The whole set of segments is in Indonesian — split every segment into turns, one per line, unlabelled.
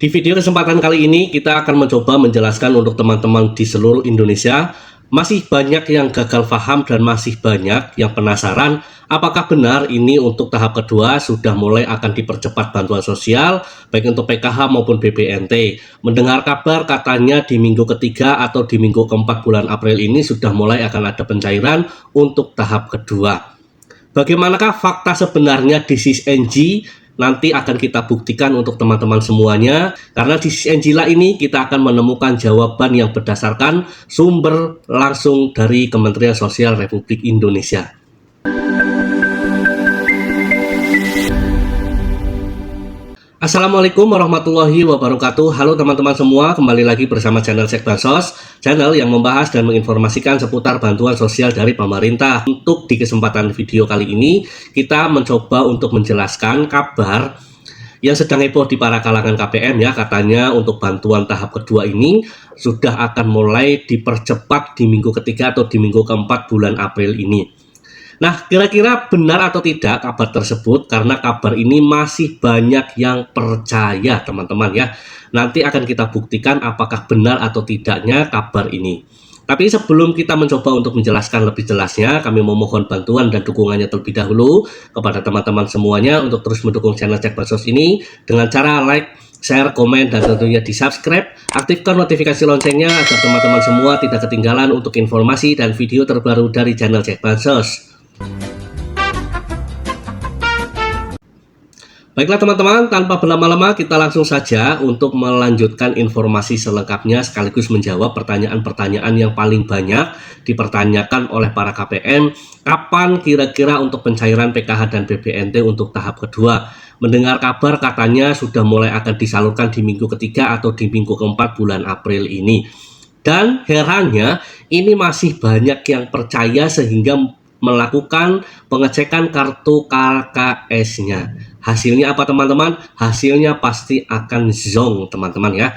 Di video kesempatan kali ini kita akan mencoba menjelaskan untuk teman-teman di seluruh Indonesia. Masih banyak yang gagal paham dan masih banyak yang penasaran apakah benar ini untuk tahap kedua sudah mulai akan dipercepat bantuan sosial baik untuk PKH maupun BPNT. Mendengar kabar katanya di minggu ketiga atau di minggu keempat bulan April ini sudah mulai akan ada pencairan untuk tahap kedua. Bagaimanakah fakta sebenarnya di SysNG? Nanti akan kita buktikan untuk teman-teman semuanya, karena di SysNG ini kita akan menemukan jawaban yang berdasarkan sumber langsung dari Kementerian Sosial Republik Indonesia. Assalamualaikum warahmatullahi wabarakatuh. Halo teman-teman semua, kembali lagi bersama channel Cek Bansos, channel yang membahas dan menginformasikan seputar bantuan sosial dari pemerintah. Untuk di kesempatan video kali ini, kita mencoba untuk menjelaskan kabar yang sedang heboh di para kalangan KPM ya. Katanya untuk bantuan tahap kedua ini sudah akan mulai dipercepat di minggu ketiga atau di minggu keempat bulan April ini. Nah, kira-kira benar atau tidak kabar tersebut, karena kabar ini masih banyak yang percaya teman-teman ya. Nanti akan kita buktikan apakah benar atau tidaknya kabar ini. Tapi sebelum kita mencoba untuk menjelaskan lebih jelasnya, kami memohon bantuan dan dukungannya terlebih dahulu kepada teman-teman semuanya untuk terus mendukung channel Cek Bansos ini dengan cara like, share, komen, dan tentunya di subscribe. Aktifkan notifikasi loncengnya agar teman-teman semua tidak ketinggalan untuk informasi dan video terbaru dari channel Cek Bansos. Baiklah teman-teman, tanpa berlama-lama kita langsung saja untuk melanjutkan informasi selengkapnya sekaligus menjawab pertanyaan-pertanyaan yang paling banyak dipertanyakan oleh para KPM. Kapan kira-kira untuk pencairan PKH dan BPNT untuk tahap kedua? Mendengar kabar katanya sudah mulai akan disalurkan di minggu ketiga atau di minggu keempat bulan April ini. Dan herannya ini masih banyak yang percaya sehingga melakukan pengecekan kartu KKS-nya. Hasilnya apa teman-teman? Hasilnya pasti akan zonk teman-teman ya.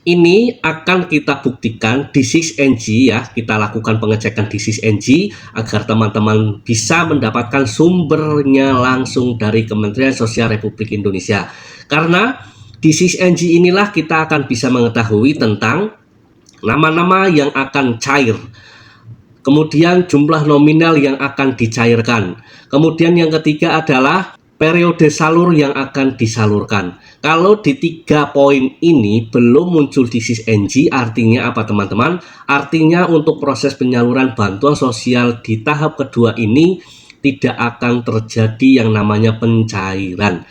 Ini akan kita buktikan di SysNG ya. Kita lakukan pengecekan di SysNG agar teman-teman bisa mendapatkan sumbernya langsung dari Kementerian Sosial Republik Indonesia. Karena di SysNG inilah kita akan bisa mengetahui tentang nama-nama yang akan cair. Kemudian jumlah nominal yang akan dicairkan. Kemudian yang ketiga adalah periode salur yang akan disalurkan. Kalau di 3 poin ini belum muncul di SysNG, artinya apa teman-teman? Artinya untuk proses penyaluran bantuan sosial di tahap kedua ini tidak akan terjadi yang namanya pencairan.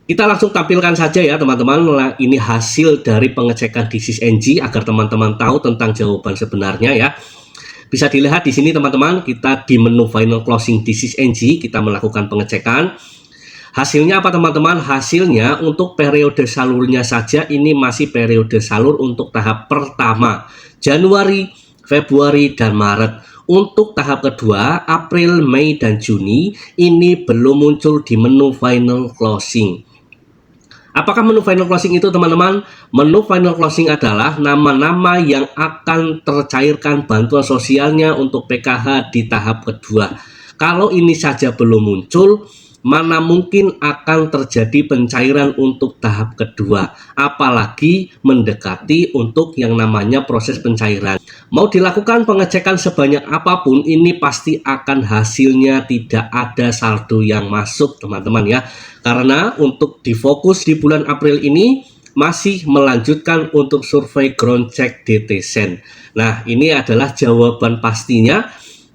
Kita langsung tampilkan saja ya teman-teman. Ini hasil dari pengecekan di SysNG agar teman-teman tahu tentang jawaban sebenarnya ya. Bisa dilihat di sini teman-teman, kita di menu final closing di SysNG kita melakukan pengecekan. Hasilnya apa teman-teman? Hasilnya untuk periode salurnya saja ini masih periode salur untuk tahap pertama, Januari, Februari, dan Maret. Untuk tahap kedua, April, Mei, dan Juni ini belum muncul di menu final closing. Apakah menu final closing itu teman-teman? Menu final closing adalah nama-nama yang akan tercairkan bantuan sosialnya untuk PKH di tahap kedua. Kalau ini saja belum muncul, mana mungkin akan terjadi pencairan untuk tahap kedua, apalagi mendekati untuk yang namanya proses pencairan. Mau dilakukan pengecekan sebanyak apapun, ini pasti akan hasilnya tidak ada saldo yang masuk teman-teman ya. Karena untuk difokus di bulan April ini masih melanjutkan untuk survei ground check DTSEN. Nah, ini adalah jawaban pastinya.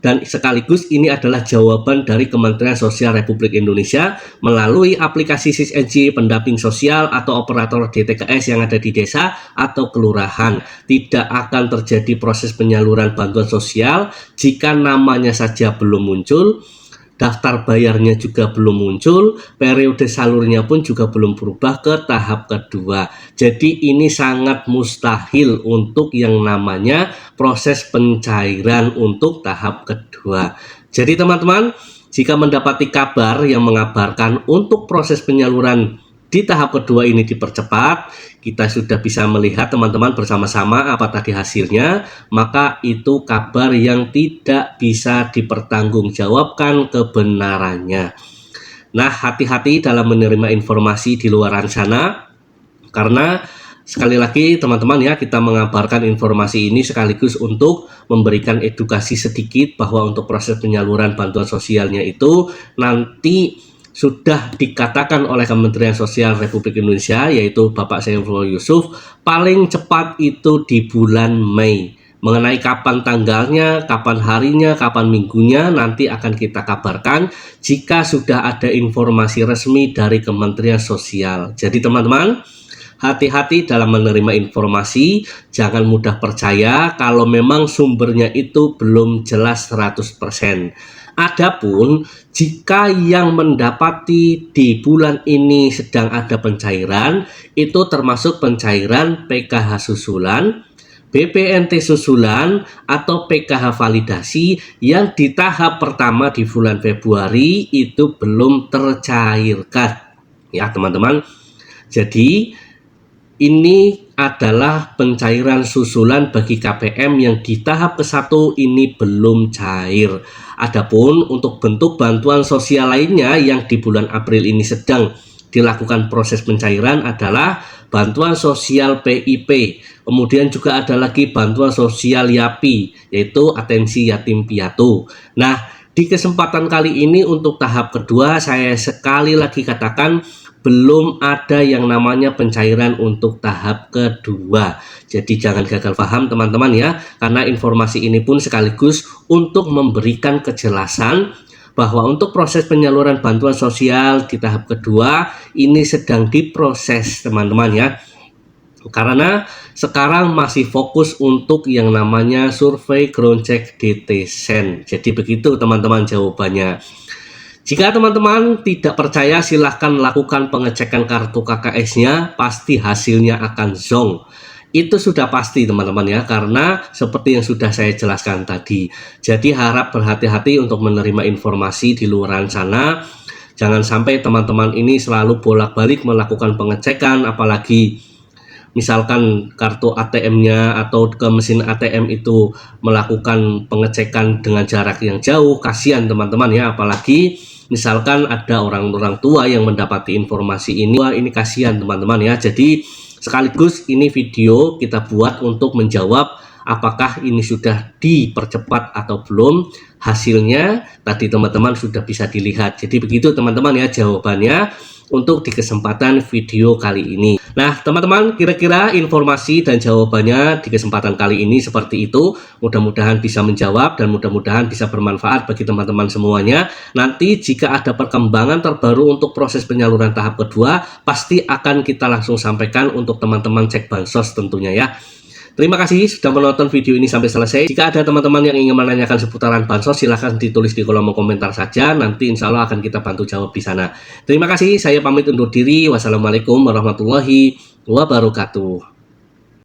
Dan sekaligus ini adalah jawaban dari Kementerian Sosial Republik Indonesia melalui aplikasi SysNG pendamping sosial atau operator DTKS yang ada di desa atau kelurahan. Tidak akan terjadi proses penyaluran bantuan sosial jika namanya saja belum muncul, daftar bayarnya juga belum muncul, periode salurnya pun juga belum berubah ke tahap kedua. Jadi ini sangat mustahil untuk yang namanya proses pencairan untuk tahap kedua. Jadi teman-teman, jika mendapati kabar yang mengabarkan untuk proses penyaluran di tahap kedua ini dipercepat, kita sudah bisa melihat teman-teman bersama-sama apa tadi hasilnya, maka itu kabar yang tidak bisa dipertanggungjawabkan kebenarannya. Nah, hati-hati dalam menerima informasi di luar sana. Karena sekali lagi teman-teman ya, kita mengabarkan informasi ini sekaligus untuk memberikan edukasi sedikit bahwa untuk proses penyaluran bantuan sosialnya itu nanti sudah dikatakan oleh Kementerian Sosial Republik Indonesia, yaitu Bapak Saifullah Yusuf, paling cepat itu di bulan Mei. Mengenai kapan tanggalnya, kapan harinya, kapan minggunya, nanti akan kita kabarkan jika sudah ada informasi resmi dari Kementerian Sosial. Jadi teman-teman, hati-hati dalam menerima informasi, jangan mudah percaya kalau memang sumbernya itu belum jelas 100%. Adapun jika yang mendapati di bulan ini sedang ada pencairan, itu termasuk pencairan PKH susulan, BPNT susulan, atau PKH validasi yang di tahap pertama di bulan Februari itu belum tercairkan. Ya teman-teman, jadi ini adalah pencairan susulan bagi KPM yang di tahap ke-1 ini belum cair. Adapun untuk bentuk bantuan sosial lainnya yang di bulan April ini sedang dilakukan proses pencairan adalah bantuan sosial PIP, kemudian juga ada lagi bantuan sosial YAPI, yaitu atensi yatim piatu. Nah, di kesempatan kali ini untuk tahap kedua, saya sekali lagi katakan belum ada yang namanya pencairan untuk tahap kedua. Jadi jangan gagal paham teman-teman ya, karena informasi ini pun sekaligus untuk memberikan kejelasan bahwa untuk proses penyaluran bantuan sosial di tahap kedua ini sedang diproses teman-teman ya. Karena sekarang masih fokus untuk yang namanya survei ground check DTSEN. Jadi begitu teman-teman jawabannya. Jika teman-teman tidak percaya, silahkan lakukan pengecekan kartu KKS-nya, pasti hasilnya akan zonk. Itu sudah pasti teman-teman ya, karena seperti yang sudah saya jelaskan tadi. Jadi harap berhati-hati untuk menerima informasi di luar sana. Jangan sampai teman-teman ini selalu bolak-balik melakukan pengecekan, apalagi misalkan kartu ATM-nya atau ke mesin ATM itu melakukan pengecekan dengan jarak yang jauh. Kasihan teman-teman ya, apalagi misalkan ada orang-orang tua yang mendapati informasi ini. Wah, ini kasihan teman-teman ya. Jadi sekaligus ini video kita buat untuk menjawab apakah ini sudah dipercepat atau belum. Hasilnya tadi teman-teman sudah bisa dilihat. Jadi begitu teman-teman ya jawabannya untuk di kesempatan video kali ini. Nah teman-teman, kira-kira informasi dan jawabannya di kesempatan kali ini seperti itu. Mudah-mudahan bisa menjawab dan mudah-mudahan bisa bermanfaat bagi teman-teman semuanya. Nanti jika ada perkembangan terbaru untuk proses penyaluran tahap kedua, pasti akan kita langsung sampaikan untuk teman-teman cek bansos tentunya ya. Terima kasih sudah menonton video ini sampai selesai. Jika ada teman-teman yang ingin menanyakan seputaran bansos, silahkan ditulis di kolom komentar saja. Nanti insya Allah akan kita bantu jawab di sana. Terima kasih, saya pamit undur diri. Wassalamualaikum warahmatullahi wabarakatuh.